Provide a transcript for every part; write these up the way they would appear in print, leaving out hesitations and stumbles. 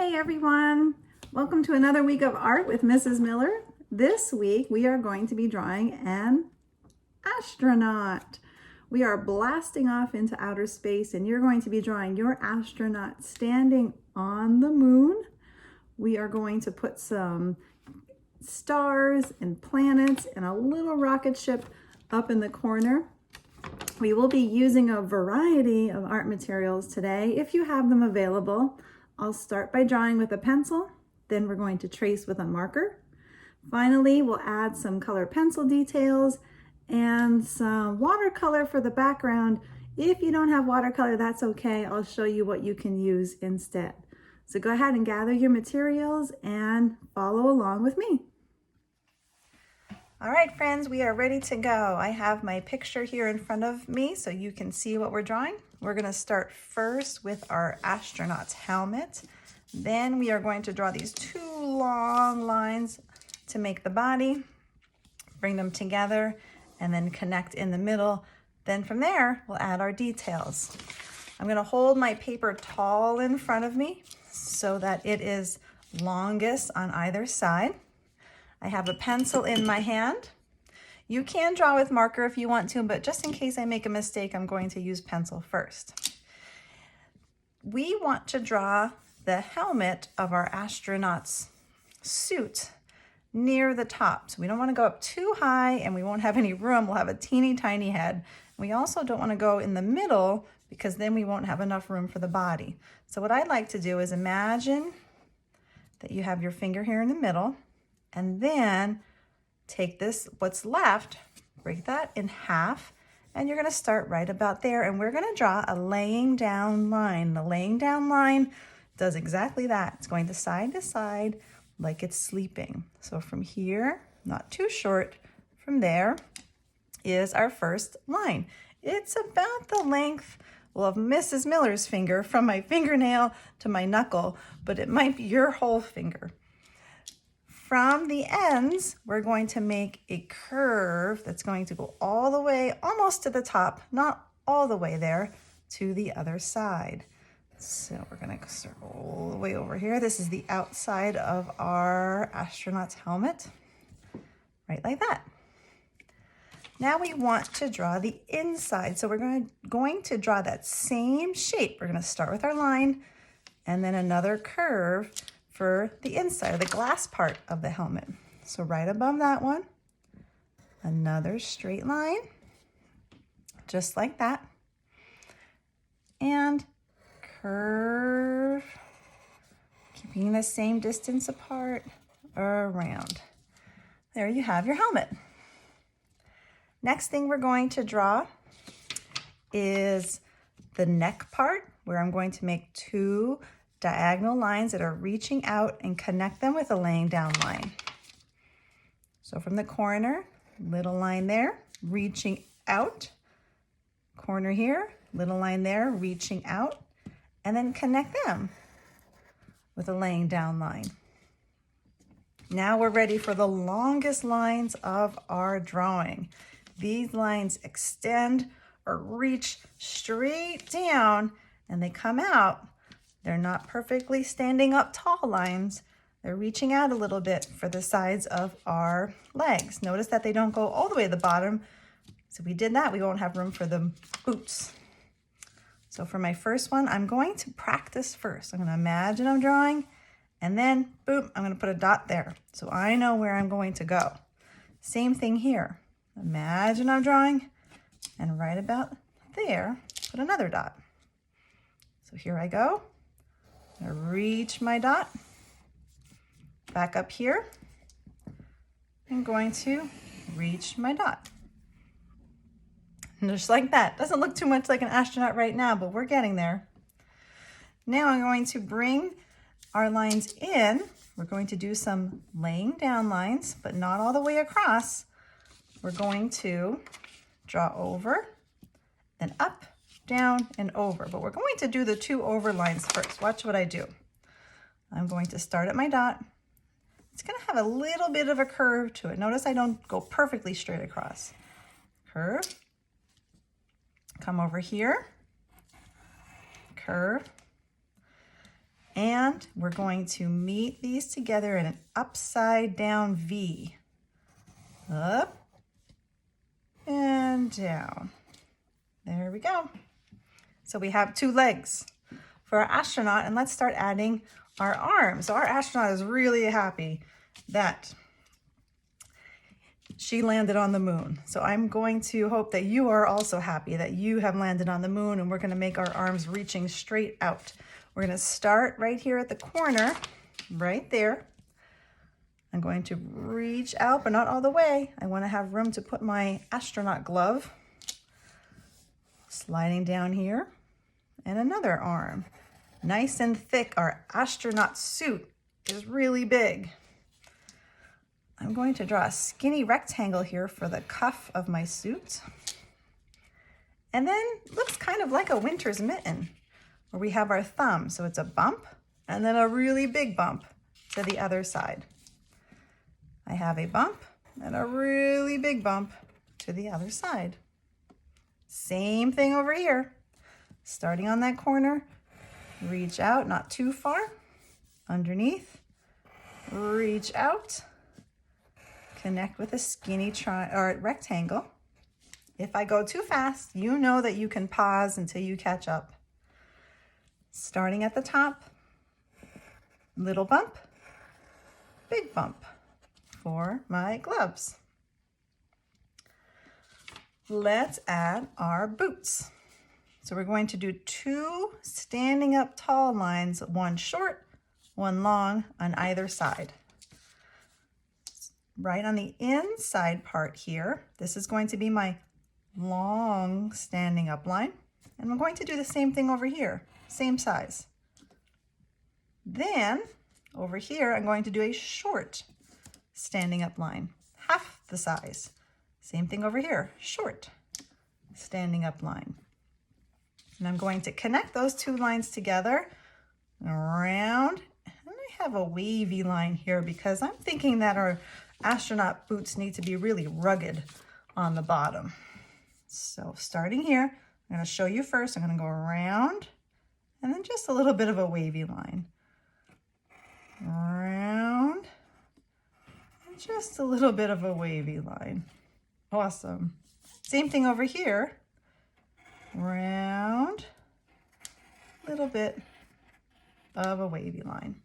Hey everyone! Welcome to another week of art with Mrs. Miller. This week we are going to be drawing an astronaut. We are blasting off into outer space and you're going to be drawing your astronaut standing on the moon. We are going to put some stars and planets and a little rocket ship up in the corner. We will be using a variety of art materials today if you have them available. I'll start by drawing with a pencil, then we're going to trace with a marker. Finally, we'll add some color pencil details and some watercolor for the background. If you don't have watercolor, that's okay. I'll show you what you can use instead. So go ahead and gather your materials and follow along with me. All right, friends, we are ready to go. I have my picture here in front of me so you can see what we're drawing. We're going to start first with our astronaut's helmet. Then we are going to draw these two long lines to make the body, bring them together, and then connect in the middle. Then from there, we'll add our details. I'm going to hold my paper tall in front of me so that it is longest on either side. I have a pencil in my hand. You can draw with marker if you want to, but just in case I make a mistake, I'm going to use pencil first. We want to draw the helmet of our astronaut's suit near the top. So we don't want to go up too high and we won't have any room. We'll have a teeny tiny head. We also don't want to go in the middle because then we won't have enough room for the body. So what I'd like to do is imagine that you have your finger here in the middle, and then take this, what's left, break that in half, and you're gonna start right about there, and we're gonna draw a laying down line. The laying down line does exactly that. It's going to side like it's sleeping. So from here, not too short, from there is our first line. It's about the length of Mrs. Miller's finger from my fingernail to my knuckle, but it might be your whole finger. From the ends, we're going to make a curve that's going to go all the way, almost to the top, not all the way there, to the other side. So we're gonna start all the way over here. This is the outside of our astronaut's helmet, right like that. Now we want to draw the inside. So we're going to draw that same shape. We're gonna start with our line and then another curve for the inside, the glass part of the helmet. So right above that one, another straight line, just like that, and curve, keeping the same distance apart around. There you have your helmet. Next thing we're going to draw is the neck part, where I'm going to make two diagonal lines that are reaching out and connect them with a laying down line. So from the corner, little line there, reaching out, corner here, little line there, reaching out, and then connect them with a laying down line. Now we're ready for the longest lines of our drawing. These lines extend or reach straight down and they come out. They're not perfectly standing up tall lines. They're reaching out a little bit for the sides of our legs. Notice that they don't go all the way to the bottom. So if we did that, we won't have room for the boots. So for my first one, I'm going to practice first. I'm gonna imagine I'm drawing, and then boom, I'm gonna put a dot there. So I know where I'm going to go. Same thing here. Imagine I'm drawing, and right about there, put another dot. So here I go. I reach my dot, back up here, I'm going to reach my dot. And just like that. Doesn't look too much like an astronaut right now, but we're getting there. Now I'm going to bring our lines in. We're going to do some laying down lines, but not all the way across. We're going to draw over, then up, down, and over. But we're going to do the two over lines first. Watch what I do. I'm going to start at my dot. It's going to have a little bit of a curve to it. Notice I don't go perfectly straight across. Curve. Come over here. Curve. And we're going to meet these together in an upside down V. Up and down. There we go. So we have 2 legs for our astronaut, and let's start adding our arms. So our astronaut is really happy that she landed on the moon. So I'm going to hope that you are also happy that you have landed on the moon, and we're going to make our arms reaching straight out. We're going to start right here at the corner, right there. I'm going to reach out, but not all the way. I want to have room to put my astronaut glove. Sliding down here, and another arm. Nice and thick. Our astronaut suit is really big. I'm going to draw a skinny rectangle here for the cuff of my suit. And then looks kind of like a winter's mitten, where we have our thumb. So it's a bump, and then a really big bump to the other side. I have a bump and a really big bump to the other side. Same thing over here. Starting on that corner, reach out, not too far, underneath, reach out, connect with a skinny rectangle. If I go too fast, you know that you can pause until you catch up. Starting at the top, little bump, big bump for my gloves. Let's add our boots. So we're going to do 2 standing up tall lines, one short, one long on either side. Right on the inside part here, this is going to be my long standing up line. And I'm going to do the same thing over here, same size. Then over here, I'm going to do a short standing up line, half the size. Same thing over here, short standing up line. And I'm going to connect those 2 lines together around. And I have a wavy line here because I'm thinking that our astronaut boots need to be really rugged on the bottom. So starting here, I'm going to show you first. I'm going to go around and then just a little bit of a wavy line. Around and just a little bit of a wavy line. Awesome. Same thing over here. Round, little bit of a wavy line.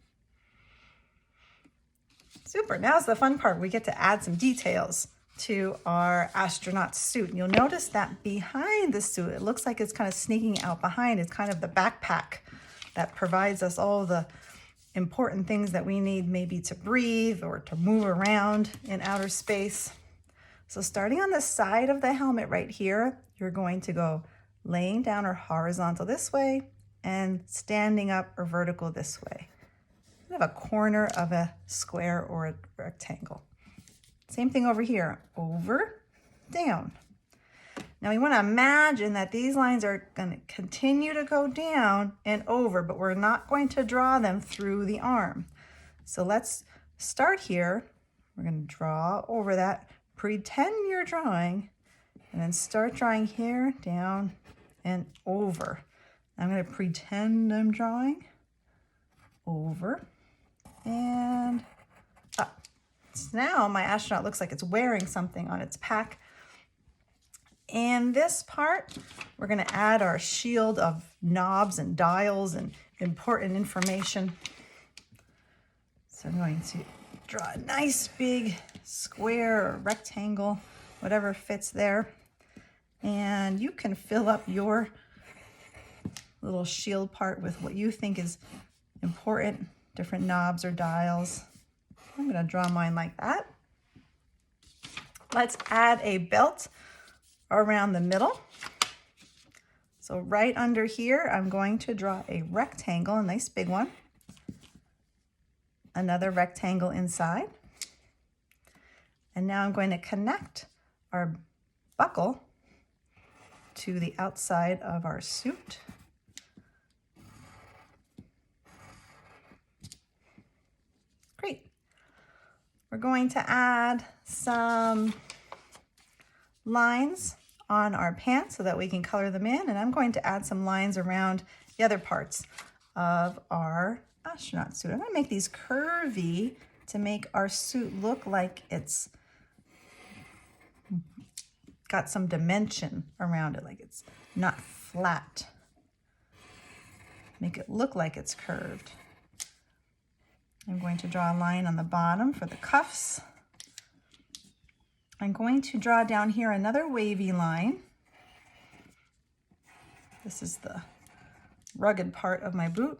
Super, now's the fun part. We get to add some details to our astronaut suit. And you'll notice that behind the suit, it looks like it's kind of sneaking out behind. It's kind of the backpack that provides us all the important things that we need maybe to breathe or to move around in outer space. So starting on the side of the helmet right here, you're going to go laying down or horizontal this way and standing up or vertical this way. We have a corner of a square or a rectangle. Same thing over here, over, down. Now we want to imagine that these lines are going to continue to go down and over, but we're not going to draw them through the arm. So let's start here. We're going to draw over that. Pretend you're drawing, and then start drawing here, down, and over. I'm going to pretend I'm drawing over and up. So now my astronaut looks like it's wearing something on its pack. And this part, we're going to add our shield of knobs and dials and important information. So I'm going to draw a nice big square or rectangle, whatever fits there. And you can fill up your little shield part with what you think is important, different knobs or dials. I'm going to draw mine like that. Let's add a belt around the middle. So right under here, I'm going to draw a rectangle, a nice big one. Another rectangle inside. And now I'm going to connect our buckle to the outside of our suit. Great. We're going to add some lines on our pants so that we can color them in, and I'm going to add some lines around the other parts of our astronaut suit. I'm gonna make these curvy to make our suit look like it's got some dimension around it, like it's not flat. Make it look like it's curved. I'm going to draw a line on the bottom for the cuffs. I'm going to draw down here another wavy line. This is the rugged part of my boot.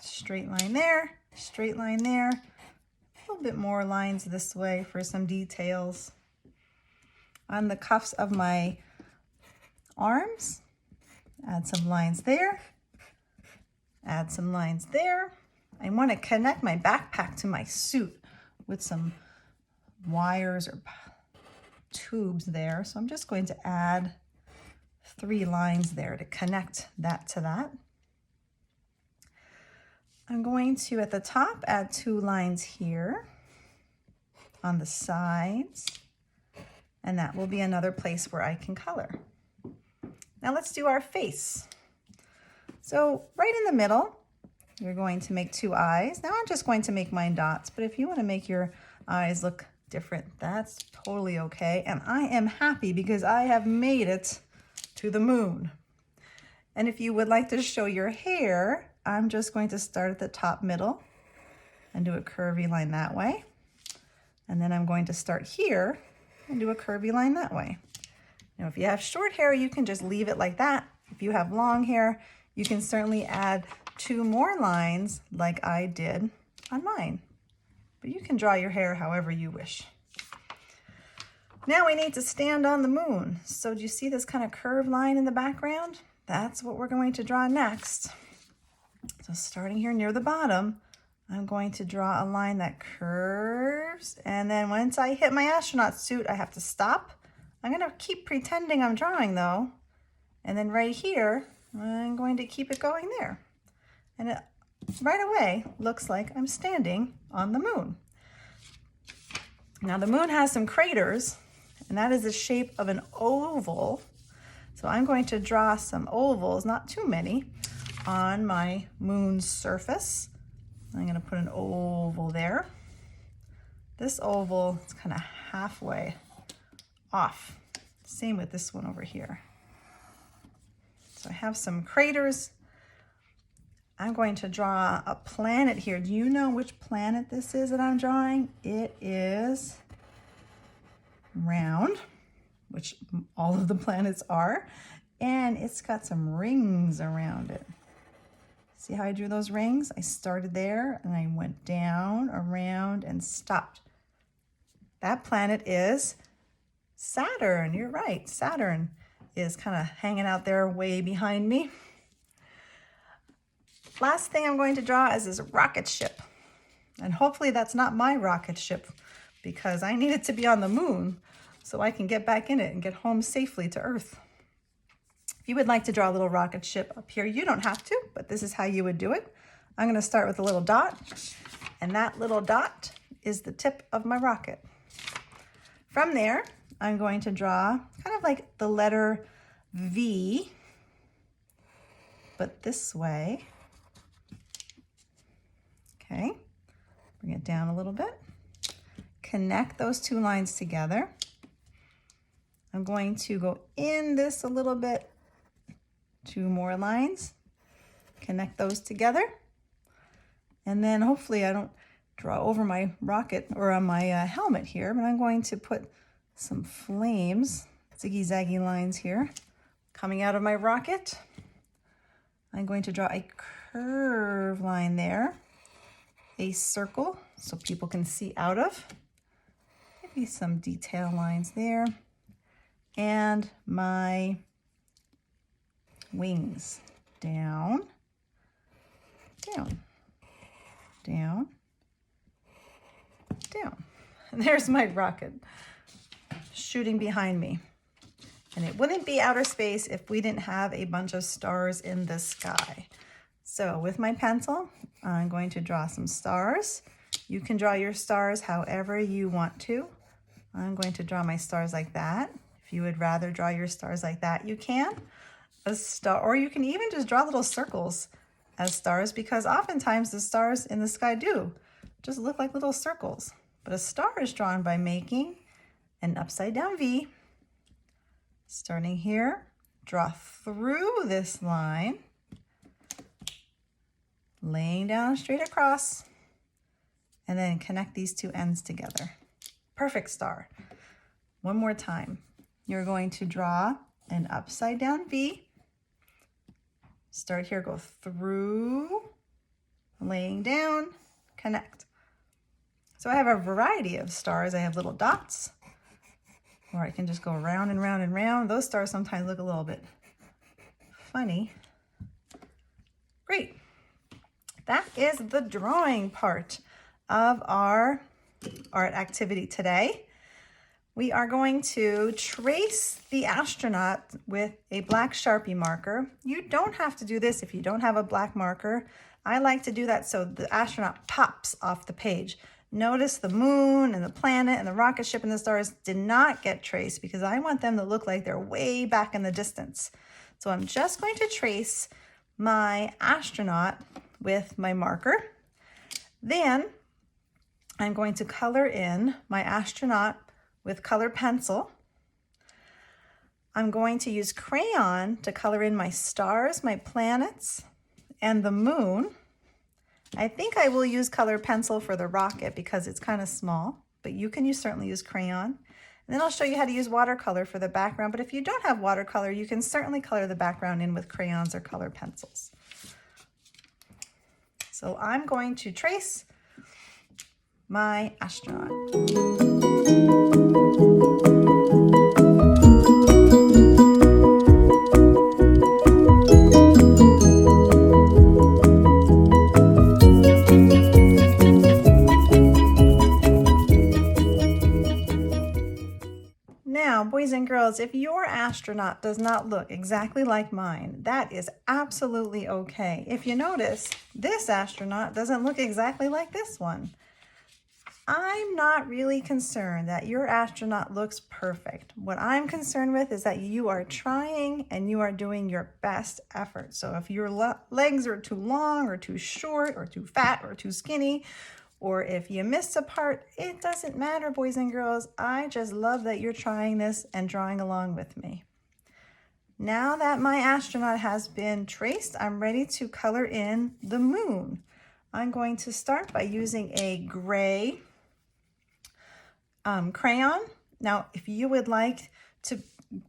Straight line there, straight line there. A little bit more lines this way for some details. On the cuffs of my arms, add some lines there, add some lines there. I want to connect my backpack to my suit with some wires or tubes there. So I'm just going to add 3 lines there to connect that to that. I'm going to, at the top, add 2 lines here on the sides, and that will be another place where I can color. Now let's do our face. So right in the middle, you're going to make 2 eyes. Now I'm just going to make mine dots, but if you want to make your eyes look different, that's totally okay. And I am happy because I have made it to the moon. And if you would like to show your hair, I'm just going to start at the top middle and do a curvy line that way. And then I'm going to start here and do a curvy line that way. Now, if you have short hair, you can just leave it like that. If you have long hair, you can certainly add 2 more lines like I did on mine. But you can draw your hair however you wish. Now we need to stand on the moon. So do you see this kind of curved line in the background? That's what we're going to draw next. So starting here near the bottom, I'm going to draw a line that curves, and then once I hit my astronaut suit, I have to stop. I'm going to keep pretending I'm drawing though, and then right here, I'm going to keep it going there. And it right away looks like I'm standing on the moon. Now the moon has some craters, and that is the shape of an oval. So I'm going to draw some ovals, not too many, on my moon's surface. I'm going to put an oval there. This oval is kind of halfway off. Same with this one over here. So I have some craters. I'm going to draw a planet here. Do you know which planet this is that I'm drawing? It is round, which all of the planets are, and it's got some rings around it. See how I drew those rings? I started there and I went down, around, and stopped. That planet is Saturn. You're right. Saturn is kind of hanging out there way behind me. Last thing I'm going to draw is this rocket ship. And hopefully that's not my rocket ship, because I need it to be on the moon so I can get back in it and get home safely to Earth. If you would like to draw a little rocket ship up here, you don't have to, but this is how you would do it. I'm going to start with a little dot, and that little dot is the tip of my rocket. From there, I'm going to draw kind of like the letter V, but this way. Okay, bring it down a little bit. Connect those 2 lines together. I'm going to go in this a little bit. 2 more lines, connect those together, and then hopefully I don't draw over my rocket or on my helmet here, but I'm going to put some flames, ziggy-zaggy lines here, coming out of my rocket. I'm going to draw a curved line there, a circle so people can see out of, maybe some detail lines there, and my wings, down, down, down, down. And there's my rocket shooting behind me. And it wouldn't be outer space if we didn't have a bunch of stars in the sky. So with my pencil, I'm going to draw some stars. You can draw your stars however you want to. I'm going to draw my stars like that. If you would rather draw your stars like that, you can. A star, or you can even just draw little circles as stars because oftentimes the stars in the sky do just look like little circles. But a star is drawn by making an upside down V. Starting here, draw through this line, laying down straight across, and then connect these two ends together. Perfect star. One more time. You're going to draw an upside down V. Start here, go through, laying down, connect. So I have a variety of stars. I have little dots, or I can just go round and round and round. Those stars sometimes look a little bit funny. Great. That is the drawing part of our art activity today. We are going to trace the astronaut with a black Sharpie marker. You don't have to do this if you don't have a black marker. I like to do that so the astronaut pops off the page. Notice the moon and the planet and the rocket ship and the stars did not get traced because I want them to look like they're way back in the distance. So I'm just going to trace my astronaut with my marker. Then I'm going to color in my astronaut with color pencil. I'm going to use crayon to color in my stars, my planets, and the moon. I think I will use color pencil for the rocket because it's kind of small, but you can certainly use crayon. And then I'll show you how to use watercolor for the background, but if you don't have watercolor, you can certainly color the background in with crayons or color pencils. So I'm going to trace my astronaut. Now, boys and girls, if your astronaut does not look exactly like mine, that is absolutely okay. If you notice, this astronaut doesn't look exactly like this one. I'm not really concerned that your astronaut looks perfect. What I'm concerned with is that you are trying and you are doing your best effort. So if your legs are too long or too short or too fat or too skinny, or if you missed a part, it doesn't matter, boys and girls. I just love that you're trying this and drawing along with me. Now that my astronaut has been traced, I'm ready to color in the moon. I'm going to start by using a gray crayon. Now, if you would like to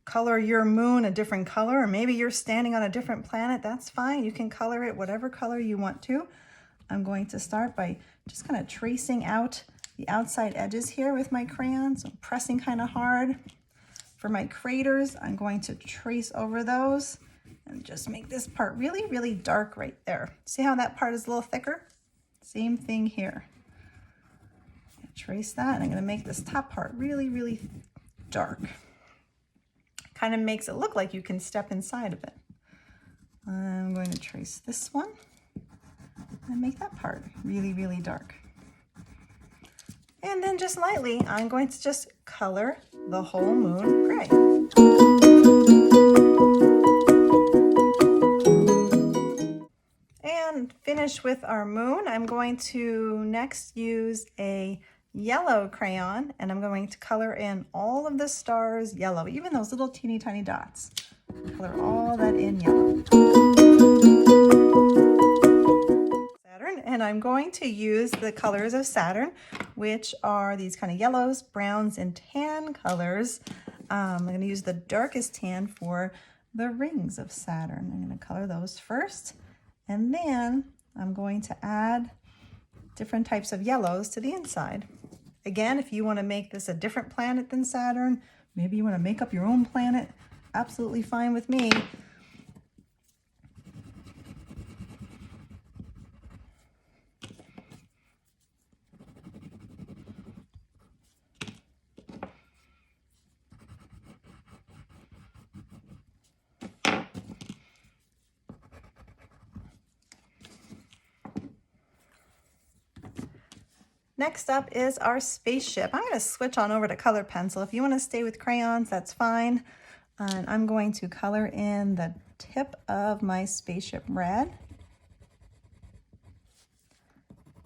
color your moon a different color, or maybe you're standing on a different planet, that's fine. You can color it whatever color you want to. I'm going to start by just kind of tracing out the outside edges here with my crayon. So I'm pressing kind of hard. For my craters, I'm going to trace over those and just make this part really, really dark right there. See how that part is a little thicker? Same thing here. Trace that, and I'm going to make this top part really, really dark. Kind of makes it look like you can step inside of it. I'm going to trace this one and make that part really, really dark. And then just lightly, I'm going to just color the whole moon gray. And finish with our moon. I'm going to next use a yellow crayon, and I'm going to color in all of the stars yellow, even those little teeny tiny dots. Color all that in yellow. Saturn, and I'm going to use the colors of Saturn, which are these kind of yellows, browns, and tan colors. I'm going to use the darkest tan for the rings of Saturn. I'm going to color those first, and then I'm going to add different types of yellows to the inside. Again, if you want to make this a different planet than Saturn, maybe you want to make up your own planet, absolutely fine with me. Next up is our spaceship. I'm going to switch on over to color pencil. If you want to stay with crayons, that's fine. And I'm going to color in the tip of my spaceship red.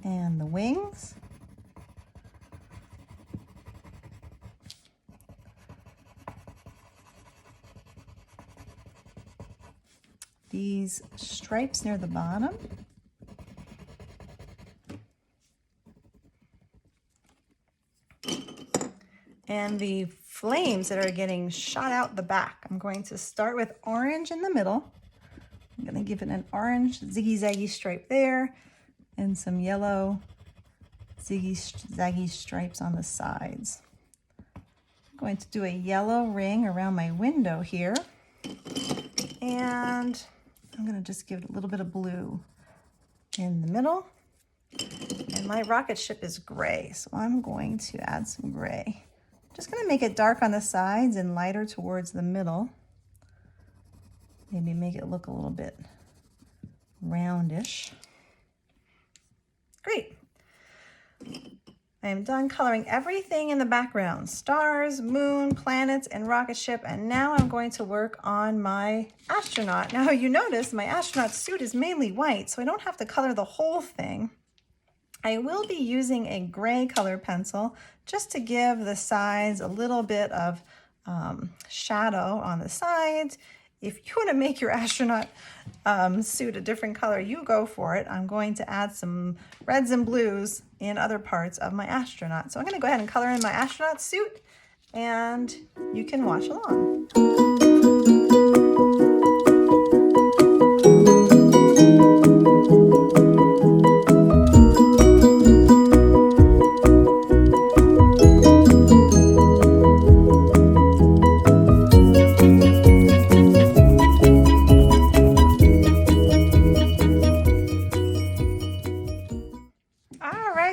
and the wings. These stripes near the bottom. And the flames that are getting shot out the back. I'm going to start with orange in the middle. I'm going to give it an orange ziggy-zaggy stripe there and some yellow ziggy-zaggy stripes on the sides. I'm going to do a yellow ring around my window here. And I'm going to just give it a little bit of blue in the middle. And my rocket ship is gray, so I'm going to add some gray. Just going to make it dark on the sides and lighter towards the middle. Maybe make it look a little bit roundish. Great. I am done coloring everything in the background. Stars, moon, planets, and rocket ship. And now I'm going to work on my astronaut. Now you notice my astronaut suit is mainly white, so I don't have to color the whole thing. I will be using a gray color pencil just to give the sides a little bit of shadow on the sides. If you want to make your astronaut suit a different color, you go for it. I'm going to add some reds and blues in other parts of my astronaut. So I'm going to go ahead and color in my astronaut suit, and you can watch along.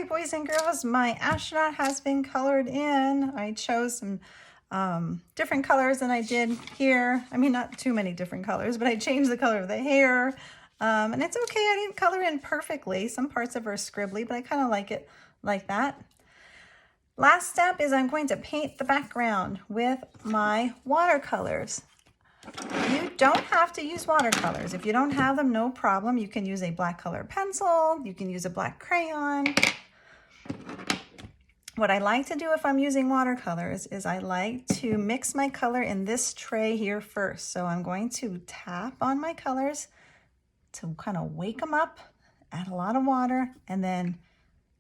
Boys and girls, my astronaut has been colored in. I chose some different colors than I did here. I mean, not too many different colors, but I changed the color of the hair. And it's okay, I didn't color in perfectly. Some parts of her are scribbly, but I kind of like it like that. Last step is I'm going to paint the background with my watercolors. You don't have to use watercolors. If you don't have them, no problem. You can use a black color pencil. You can use a black crayon. What I like to do if I'm using watercolors is I like to mix my color in this tray here first. So I'm going to tap on my colors to kind of wake them up, add a lot of water, and then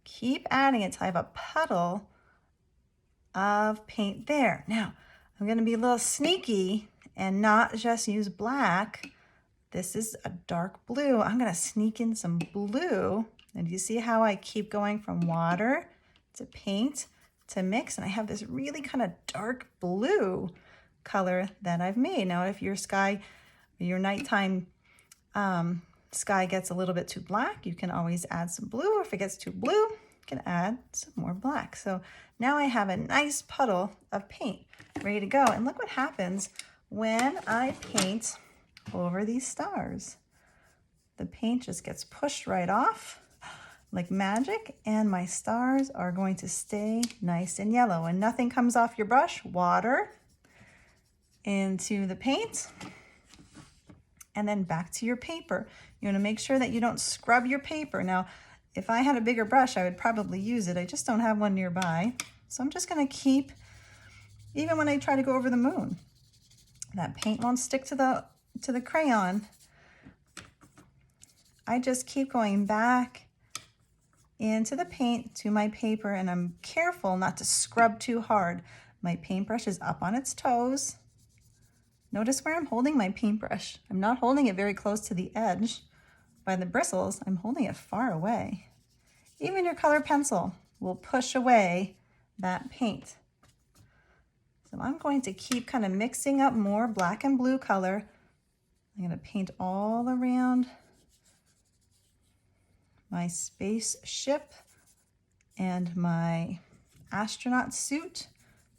keep adding it till I have a puddle of paint there. Now, I'm going to be a little sneaky and not just use black. This is a dark blue. I'm going to sneak in some blue. And you see how I keep going from water to paint to mix, and I have this really kind of dark blue color that I've made. Now, if your nighttime sky gets a little bit too black, you can always add some blue. Or if it gets too blue, you can add some more black. So now I have a nice puddle of paint ready to go. And look what happens when I paint over these stars. The paint just gets pushed right off like magic, and my stars are going to stay nice and yellow, and nothing comes off your brush. Water into the paint and then back to your paper. You want to make sure that you don't scrub your paper. Now, if I had a bigger brush, I would probably use it. I just don't have one nearby. So I'm just going to keep, even when I try to go over the moon, that paint won't stick to the crayon. I just keep going back into the paint to my paper, and I'm careful not to scrub too hard. My paintbrush is up on its toes. Notice where I'm holding my paintbrush. I'm not holding it very close to the edge by the bristles. I'm holding it far away. Even your color pencil will push away that paint. So I'm going to keep kind of mixing up more black and blue color. I'm going to paint all around my spaceship and my astronaut suit,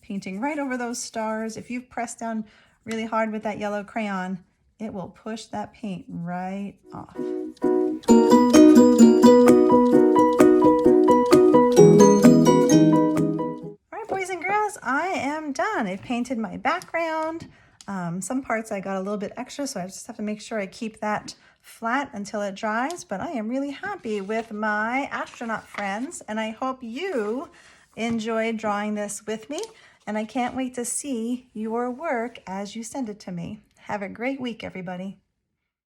painting right over those stars. If you've pressed down really hard with that yellow crayon, it will push that paint right off. All right, boys and girls, I am done. I've painted my background. Some parts I got a little bit extra, so I just have to make sure I keep that flat until it dries, but I am really happy with my astronaut friends, and I hope you enjoyed drawing this with me, and I can't wait to see your work as you send it to me. Have a great week, everybody.